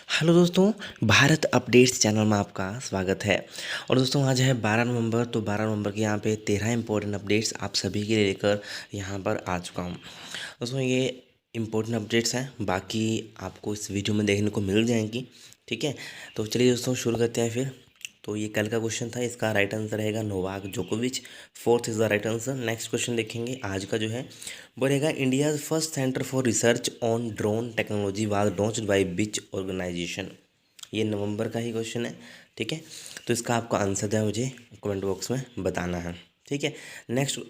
Hello दोस्तों, Bharat updates channel में आपका स्वागत है। और दोस्तों आज है 12 नवंबर, तो 12 नवंबर के यहाँ पे 13 इंपॉर्टेंट अपडेट्स आप सभी के लिए लेकर यहाँ पर आ चुका हूँ। दोस्तों ये इम्पोर्टेंट अपडेट्स हैं, बाकी आपको इस वीडियो में देखने को मिल जाएंगी। ठीक है, तो चलिए दोस्तों शुरू करते हैं फिर। तो ये कल का क्वेश्चन था, इसका राइट आंसर रहेगा नोवाक जोकोविच। Fourth is the right answer. Next question देखेंगे आज का जो है वो रहेगा, India first centre for research on drone technology was launched by which organisation. ये नवंबर का ही क्वेश्चन है। ठीक है, तो इसका आपको आंसर जो है मुझे कमेंट बॉक्स में बताना है। ठीक है, नेक्स्ट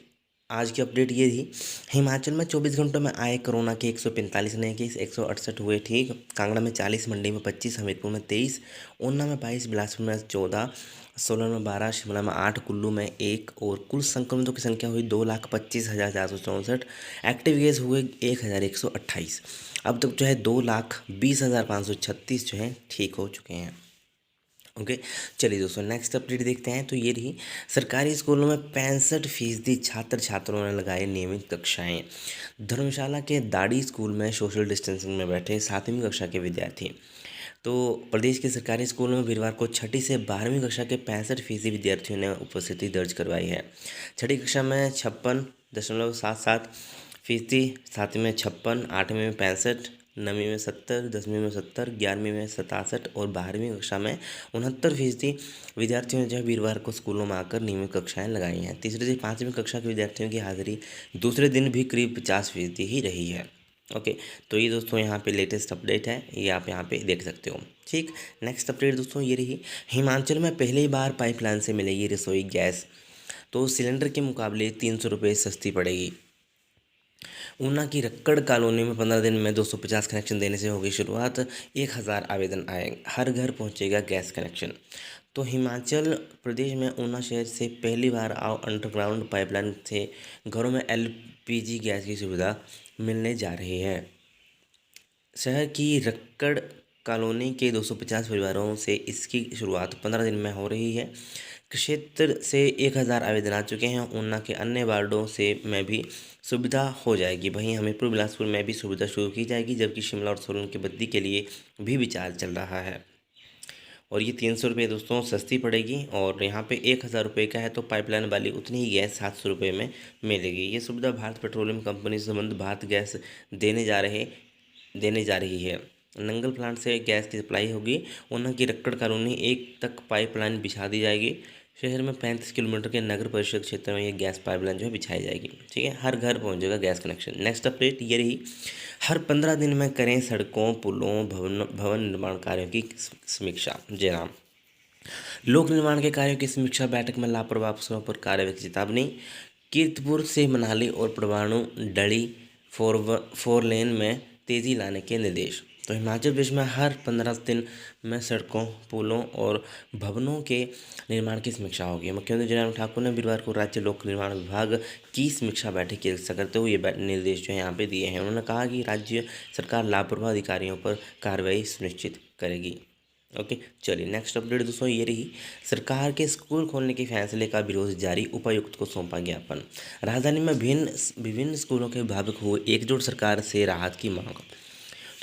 आज की अपडेट ये थी, हिमाचल में 24 घंटों में आए कोरोना के 145 नए केस, 168 हुए ठीक। कांगड़ा में 40, मंडी में 25, हमीरपुर में 23, ऊना में 22, बिलासपुर में 14, सोलन में 12, शिमला में 8, कुल्लू में 1 और कुल संक्रमितों की संख्या हुई 2,25,464। एक्टिव केस हुए 1,128। अब तक जो है 2,20,536 जो है ठीक हो चुके हैं। ओके, चलिए दोस्तों नेक्स्ट अपडेट देखते हैं। तो ये रही, सरकारी स्कूलों में 65% छात्र छात्राओं ने लगाए नियमित कक्षाएं। धर्मशाला के दाड़ी स्कूल में सोशल डिस्टेंसिंग में बैठे 7वीं कक्षा के विद्यार्थी। तो प्रदेश के सरकारी स्कूलों में वीरवार को 6ठी से 12वीं कक्षा के 65% विद्यार्थियों ने उपस्थिति दर्ज करवाई है। 6ठी कक्षा में 56.77%, 7वीं में 56, 8वीं में 65, 9वीं में 70, 10वीं में 70, 11वीं में 67 और 12वीं कक्षा में 69% विद्यार्थियों ने जो है वीरवार को स्कूलों में आकर नियमित कक्षाएं लगाई हैं। तीसरी से 5वीं कक्षा के विद्यार्थियों की हाजिरी दूसरे दिन भी करीब 50% ही रही है। ओके, तो ये दोस्तों यहाँ पे लेटेस्ट अपडेट है, ये आप यहाँ पे देख सकते हो। ठीक, नेक्स्ट अपडेट दोस्तों ये रही, हिमाचल में पहली बार पाइपलाइन से मिलेगी रसोई गैस। तो सिलेंडर के मुकाबले 300 रुपये सस्ती पड़ेगी। ऊना की रक्कड़ कॉलोनी में 15 दिन में 250 कनेक्शन देने से होगी शुरुआत। 1,000 आवेदन आए, हर घर पहुंचेगा गैस कनेक्शन। तो हिमाचल प्रदेश में ऊना शहर से पहली बार अंडरग्राउंड पाइपलाइन से घरों में एलपीजी गैस की सुविधा मिलने जा रही है। शहर की रक्कड़ कॉलोनी के 250 परिवारों से इसकी शुरुआत 15 दिन में हो रही है। क्षेत्र से 1,000 आवेदन आ चुके हैं। ऊना के अन्य वार्डों से में भी सुविधा हो जाएगी। वहीं हमीरपुर बिलासपुर में भी सुविधा शुरू की जाएगी, जबकि शिमला और सोलन के बद्दी के लिए भी विचार चल रहा है। और ये 300 रुपये दोस्तों सस्ती पड़ेगी, और यहाँ पे 1,000 रुपये का है तो पाइपलाइन वाली उतनी ही गैस 700 रुपये में मिलेगी। ये सुविधा भारत पेट्रोलियम कंपनी से संबंध भारत गैस देने जा रही है। नंगल प्लांट से गैस की सप्लाई होगी। ऊना की रक्कड़ कॉलोनी 1 तक पाइपलाइन बिछा दी जाएगी। शहर में 35 किलोमीटर के नगर परिषद क्षेत्र में ये गैस पाइपलाइन जो है बिछाई जाएगी। ठीक है, हर घर पहुंचेगा गैस कनेक्शन। नेक्स्ट अपडेट ये रही, हर 15 दिन में करें सड़कों पुलों भवन निर्माण कार्यों की समीक्षा। जयराम, लोक निर्माण के कार्यों की समीक्षा बैठक में लापरवाह अफसरों पर कार्रवाई की चेतावनी। कीर्तपुर से मनाली और परवाणु डली फोर लेन में तेजी लाने के निर्देश। तो हिमाचल प्रदेश में हर 15 दिन में सड़कों पुलों और भवनों के निर्माण की समीक्षा होगी। मुख्यमंत्री जयराम ठाकुर ने वीरवार को राज्य लोक निर्माण विभाग की समीक्षा बैठक की अध्यक्षता करते हुए ये निर्देश जो है यहाँ पे दिए हैं। उन्होंने कहा कि राज्य सरकार लापरवाह अधिकारियों पर कार्रवाई सुनिश्चित करेगी। ओके, चलिए नेक्स्ट अपडेट दोस्तों ये रही, सरकार के स्कूल खोलने के फैसले का विरोध जारी, उपायुक्त को सौंपा ज्ञापन। राजधानी में विभिन्न स्कूलों के अभिभावक हुए एकजुट, सरकार से राहत की मांग।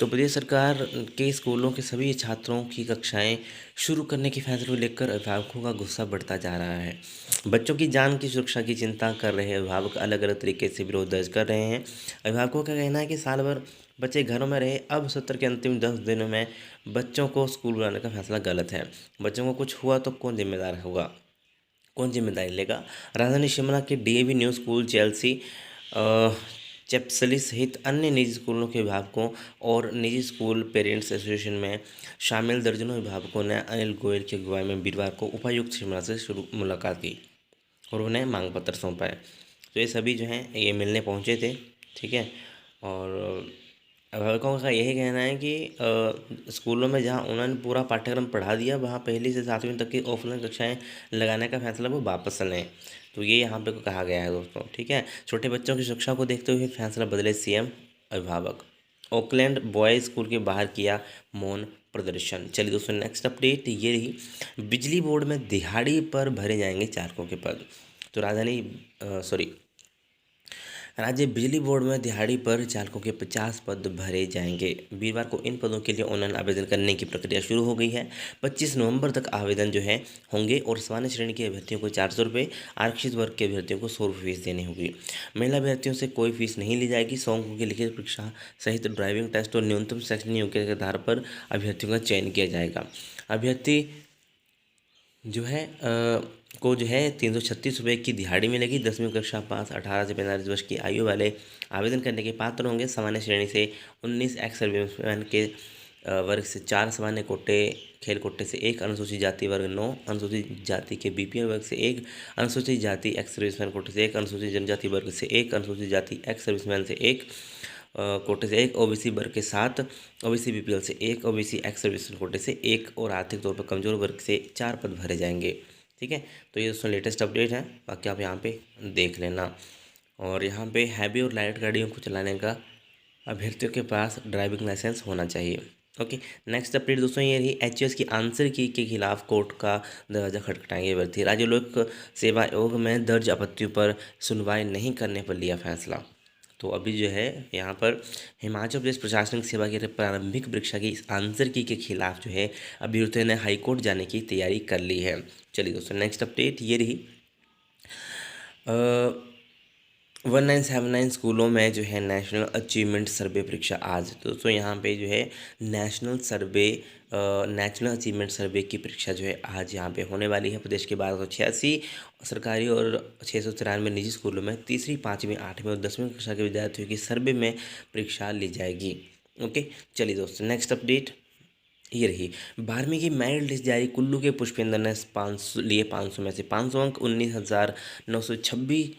तो प्रदेश सरकार के स्कूलों के सभी छात्रों की कक्षाएं शुरू करने के फैसले को लेकर अभिभावकों का गुस्सा बढ़ता जा रहा है। बच्चों की जान की सुरक्षा की चिंता कर रहे अभिभावक अलग अलग तरीके से विरोध दर्ज कर रहे हैं। अभिभावकों का कहना है कि साल भर बच्चे घरों में रहे, अब सत्र के अंतिम 10 दिनों में बच्चों को स्कूल बुलाने का फैसला गलत है। बच्चों को कुछ हुआ तो कौन जिम्मेदार होगा, कौन जिम्मेदारी लेगा। राजधानी शिमला के डीएवी न्यू स्कूल, चेल्सी, चैप्सली सहित अन्य निजी स्कूलों के अभिभावकों और निजी स्कूल पेरेंट्स एसोसिएशन में शामिल दर्जनों अभिभावकों ने अनिल गोयल की अगुवाई में वीरवार को उपायुक्त शिमला से शुरू मुलाकात की और उन्हें मांग पत्र सौंपा है। तो ये सभी जो हैं ये मिलने पहुंचे थे। ठीक है, और अभिभावकों का यही कहना है कि स्कूलों में जहां उन्होंने पूरा पाठ्यक्रम पढ़ा दिया, वहां पहली से 7वीं तक की ऑफलाइन कक्षाएं लगाने का फैसला वो वापस लें। तो ये यहाँ पे कहा गया है दोस्तों। ठीक है, छोटे बच्चों की सुरक्षा को देखते हुए फैसला बदले सीएम। अभिभावक ओकलैंड बॉयज़ स्कूल के बाहर किया मौन प्रदर्शन। चलिए दोस्तों नेक्स्ट अपडेट ये रही, बिजली बोर्ड में दिहाड़ी पर भरे जाएंगे चालकों के पद। तो राज्य बिजली बोर्ड में दिहाड़ी पर चालकों के 50 पद भरे जाएंगे। वीरवार को इन पदों के लिए ऑनलाइन आवेदन करने की प्रक्रिया शुरू हो गई है। 25 नवंबर तक आवेदन जो है होंगे और सामान्य श्रेणी के अभ्यर्थियों को 400 रुपये, आरक्षित वर्ग के अभ्यर्थियों को 100 रुपये फीस देनी होगी। महिला अभ्यर्थियों से कोई फीस नहीं ली जाएगी। 100 अंकों की लिखित परीक्षा सहित ड्राइविंग टेस्ट और न्यूनतम शैक्षणिक योग्यता के आधार पर अभ्यर्थियों का चयन किया जाएगा। अभ्यर्थी जो है को जो है 336 रुपये की दिहाड़ी मिलेगी। 10वीं कक्षा पास 18 से 45 वर्ष की आयु वाले आवेदन करने के पात्र होंगे। सामान्य श्रेणी से 19, एक्स सर्विसमैन के वर्ग से 4, सामान्य कोटे खेल कोटे से 1, अनुसूचित जाति वर्ग 9, अनुसूचित जाति के बीपीएल वर्ग से 1, अनुसूचित जाति एक्स सर्विसमैन कोटे से 1, अनुसूचित जनजाति वर्ग से 1, अनुसूचित जाति एक्स सर्विसमैन से 1 कोटे से 1, ओबीसी वर्ग के 7, ओबीसी बीपीएल से 1, ओबीसी एक्स सर्विसमैन कोटे से 1 और आर्थिक तौर पर कमजोर वर्ग से 4 पद भरे जाएंगे। ठीक है, तो ये दोस्तों लेटेस्ट अपडेट है, बाकी आप यहाँ पे देख लेना। और यहाँ पे हैवी और लाइट गाड़ियों को चलाने का अभ्यर्थियों के पास ड्राइविंग लाइसेंस होना चाहिए। ओके, नेक्स्ट अपडेट दोस्तों ये रही, एचएएस की आंसर की के खिलाफ कोर्ट का दरवाजा खटखटाएंगे अभ्यर्थी। राज्य लोक सेवा आयोग में दर्ज आपत्तियों पर सुनवाई नहीं करने पर लिया फैसला। तो अभी जो है यहाँ पर हिमाचल प्रदेश प्रशासनिक सेवा की प्रारंभिक परीक्षा की आंसर की के खिलाफ जो है अभ्यर्थियों ने हाईकोर्ट जाने की तैयारी कर ली है। चलिए दोस्तों नेक्स्ट अपडेट ये रही, 1979 स्कूलों में जो है नेशनल अचीवमेंट सर्वे परीक्षा आज। दोस्तों यहाँ पे जो है नेशनल अचीवमेंट सर्वे की परीक्षा जो है आज यहाँ पे होने वाली है। प्रदेश के 1286 सरकारी और 693 निजी स्कूलों में 3वीं, 5वीं, 8वीं और 10वीं कक्षा के विद्यार्थियों की सर्वे में परीक्षा ली जाएगी। ओके, चलिए दोस्तों नेक्स्ट अपडेट ये रही, 12वीं की मेरिट लिस्ट जारी। कुल्लू के पुष्पेंद्र ने 500 में से 500 अंक, 19,926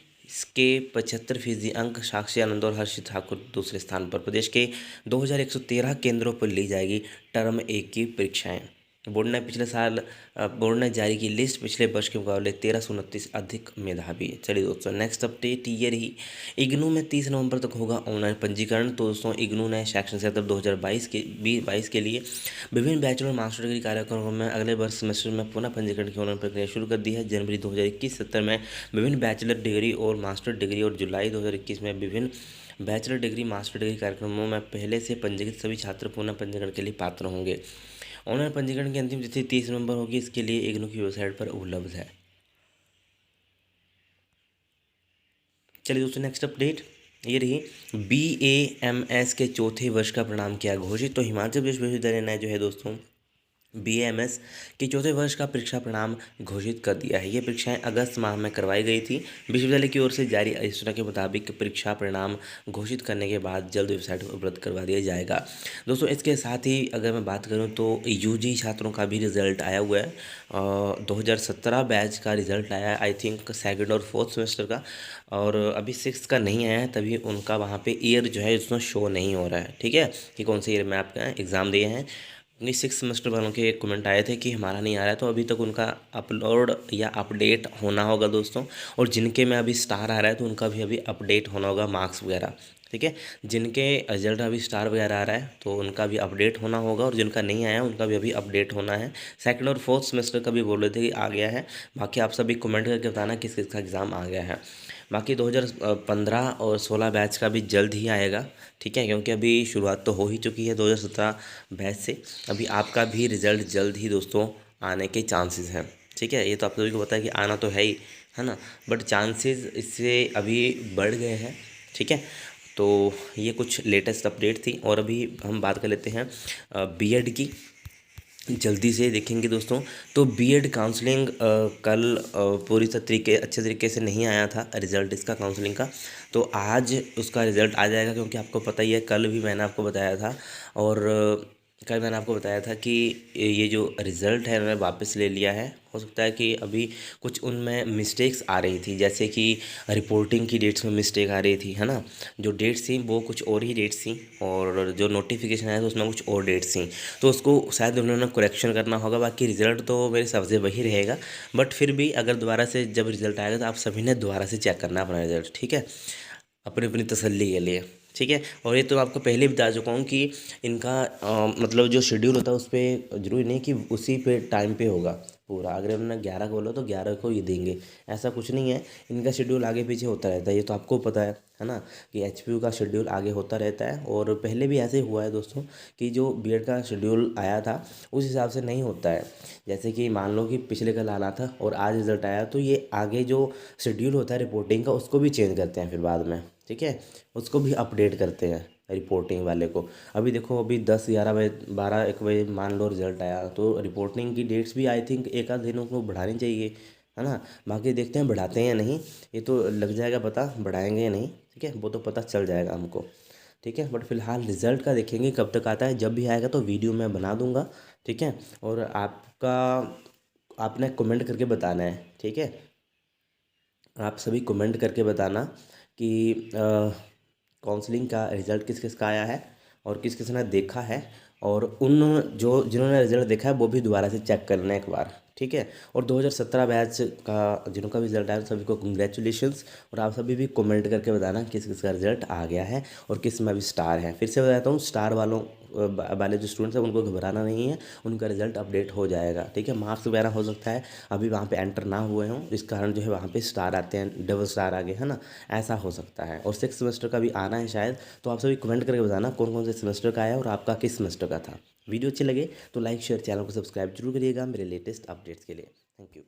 के 75% अंक। साक्षी आनंद और हर्षित ठाकुर दूसरे स्थान पर। प्रदेश के 2113 केंद्रों पर ली जाएगी टर्म 1 की परीक्षाएं। बोर्ड ने जारी की लिस्ट पिछले वर्ष के मुकाबले 1329 अधिक मेधावी। चलिए दोस्तों नेक्स्ट अपडेट ये रही, इग्नू में 30 नवंबर तक होगा ऑनलाइन पंजीकरण। तो दोस्तों इग्नू ने शैक्षणिक सत्र 2022 के लिए विभिन्न बैचलर और मास्टर डिग्री कार्यक्रमों में अगले वर्ष सेमेस्टर में पुनः पंजीकरण की ऑनलाइन प्रक्रिया शुरू कर दी है। जनवरी 2021 सत्र में विभिन्न बैचलर डिग्री और मास्टर डिग्री और जुलाई 2021 में विभिन्न बैचलर डिग्री मास्टर डिग्री कार्यक्रमों में पहले से पंजीकृत सभी छात्र पुनः पंजीकरण के लिए पात्र होंगे। ऑनलाइन पंजीकरण की अंतिम तिथि 30 नवंबर होगी। इसके लिए इग्नू की वेबसाइट पर उपलब्ध है। चलिए दोस्तों नेक्स्ट अपडेट ये रही, BAMS के चौथे वर्ष का परिणाम किया घोषित। तो हिमाचल प्रदेश विश्वविद्यालय ने जो है दोस्तों BAMS के चौथे वर्ष का परीक्षा परिणाम घोषित कर दिया है। ये परीक्षाएं अगस्त माह में करवाई गई थी। विश्वविद्यालय की ओर से जारी अधिसूचना के मुताबिक परीक्षा परिणाम घोषित करने के बाद जल्द वेबसाइट पर उपलब्ध करवा दिया जाएगा। दोस्तों इसके साथ ही अगर मैं बात करूं तो UG छात्रों का भी रिजल्ट आया हुआ है। 2017 बैच का रिजल्ट आया है, आई थिंक 2nd और 4th सेमेस्टर का, और अभी 6th का नहीं आया है, तभी उनका वहाँ पे ईयर जो है उसमें शो नहीं हो रहा है। ठीक है, कि कौन से ईयर में आपका एग्ज़ाम दिए हैं। 6th सेमेस्टर वालों के एक कमेंट आए थे कि हमारा नहीं आ रहा है, तो अभी तक उनका अपलोड या अपडेट होना होगा दोस्तों। और जिनके में अभी स्टार आ रहा है तो उनका भी अभी अपडेट होना होगा, मार्क्स वगैरह। ठीक है, जिनके रिजल्ट अभी स्टार वगैरह आ रहा है तो उनका भी अपडेट होना होगा, और जिनका नहीं आया उनका भी अभी अपडेट होना है। 2nd और 4th सेमेस्टर का भी बोल रहे थे कि आ गया है। बाकी आप सभी कमेंट करके बताना किस किस का एग्ज़ाम आ गया है। बाकी 2015 और 16 बैच का भी जल्द ही आएगा। ठीक है, क्योंकि अभी शुरुआत तो हो ही चुकी है 2017 बैच से। अभी आपका भी रिज़ल्ट जल्द ही दोस्तों आने के चांसेस हैं। ठीक है, ये तो आप सभी को पता है कि आना तो है ही, है ना, बट चांसेस इससे अभी बढ़ गए हैं। ठीक है, तो ये कुछ लेटेस्ट अपडेट थी। और अभी हम बात कर लेते हैं बीएड की, जल्दी से देखेंगे दोस्तों। तो बीएड काउंसलिंग कल पूरी अच्छे तरीके से नहीं आया था रिज़ल्ट इसका काउंसलिंग का। तो आज उसका रिज़ल्ट आ जाएगा, क्योंकि आपको पता ही है कल भी मैंने आपको बताया था, और कल मैंने आपको बताया था कि ये जो रिज़ल्ट है मैंने वापस ले लिया है। हो सकता है कि अभी कुछ उनमें मिस्टेक्स आ रही थी, जैसे कि रिपोर्टिंग की डेट्स में मिस्टेक आ रही थी, है ना। जो डेट्स थी वो कुछ और ही डेट्स थी, और जो नोटिफिकेशन आया था उसमें कुछ और डेट्स थी, तो उसको शायद उन्होंने करेक्शन करना होगा। बाकी रिज़ल्ट तो मेरे हिसाब से वही रहेगा, बट फिर भी अगर दोबारा से जब रिज़ल्ट आएगा तो आप सभी ने दोबारा से चेक करना अपना रिज़ल्ट। ठीक है, अपनी अपनी तसल्ली के लिए। ठीक है, और ये तो आपको पहले भी बता चुका हूँ कि इनका मतलब जो शेड्यूल होता है उस पर ज़रूरी नहीं कि उसी पे टाइम पे होगा। पूरा। अगर उन्होंने 11 को बोला तो 11 को ये देंगे, ऐसा कुछ नहीं है। इनका शेड्यूल आगे पीछे होता रहता है, ये तो आपको पता है ना, कि एचपीयू का शेड्यूल आगे होता रहता है। और पहले भी ऐसे हुआ है दोस्तों कि जो बीएड का शेड्यूल आया था उस हिसाब से नहीं होता है। जैसे कि मान लो कि पिछले कल आना था और आज रिजल्ट आया, तो ये आगे जो शेड्यूल होता है रिपोर्टिंग का उसको भी चेंज करते हैं फिर बाद में, ठीक है, उसको भी अपडेट करते हैं रिपोर्टिंग वाले को। अभी देखो, अभी 10-11 बजे 12-1 बजे मान लो रिजल्ट आया, तो रिपोर्टिंग की डेट्स भी आई थिंक एक आध दिनों को बढ़ानी चाहिए, है ना। बाकी देखते हैं बढ़ाते हैं या नहीं, ये तो लग जाएगा पता बढ़ाएंगे या नहीं, ठीक है, वो तो पता चल जाएगा हमको, ठीक है। बट फिलहाल रिजल्ट का देखेंगे कब तक आता है, जब भी आएगा तो वीडियो मैं बना दूंगा, ठीक है। और आपने कमेंट करके बताना है, ठीक है। आप सभी कमेंट करके बताना कि काउंसलिंग का रिज़ल्ट किस किस का आया है और किस किस ने देखा है, और उन जो जिन्होंने रिज़ल्ट देखा है वो भी दोबारा से चेक करना है एक बार, ठीक है। और 2017 बैच का जिनका भी रिज़ल्ट आया सभी को कंग्रेचुलेशंस। और आप सभी भी कमेंट करके बताना किस किस का रिज़ल्ट आ गया है और किस में अभी स्टार है। फिर से बताता हूँ, स्टार वालों वाले जो स्टूडेंट्स हैं उनको घबराना नहीं है, उनका रिज़ल्ट अपडेट हो जाएगा, ठीक है। मार्क्स वगैरह हो सकता है अभी वहाँ पे एंटर ना हुए हों, इस कारण जो है वहाँ पे स्टार आते हैं, डबल स्टार आ गए, है ना, ऐसा हो सकता है। और 6 सेमेस्टर का भी आना है शायद, तो आप सभी कमेंट करके बताना कौन कौन से सेमेस्टर का आया और आपका किस सेमेस्टर का था। वीडियो अच्छी लगे तो लाइक शेयर, चैनल को सब्सक्राइब जरूर करिएगा मेरे लेटेस्ट अपडेट्स के लिए। Thank you.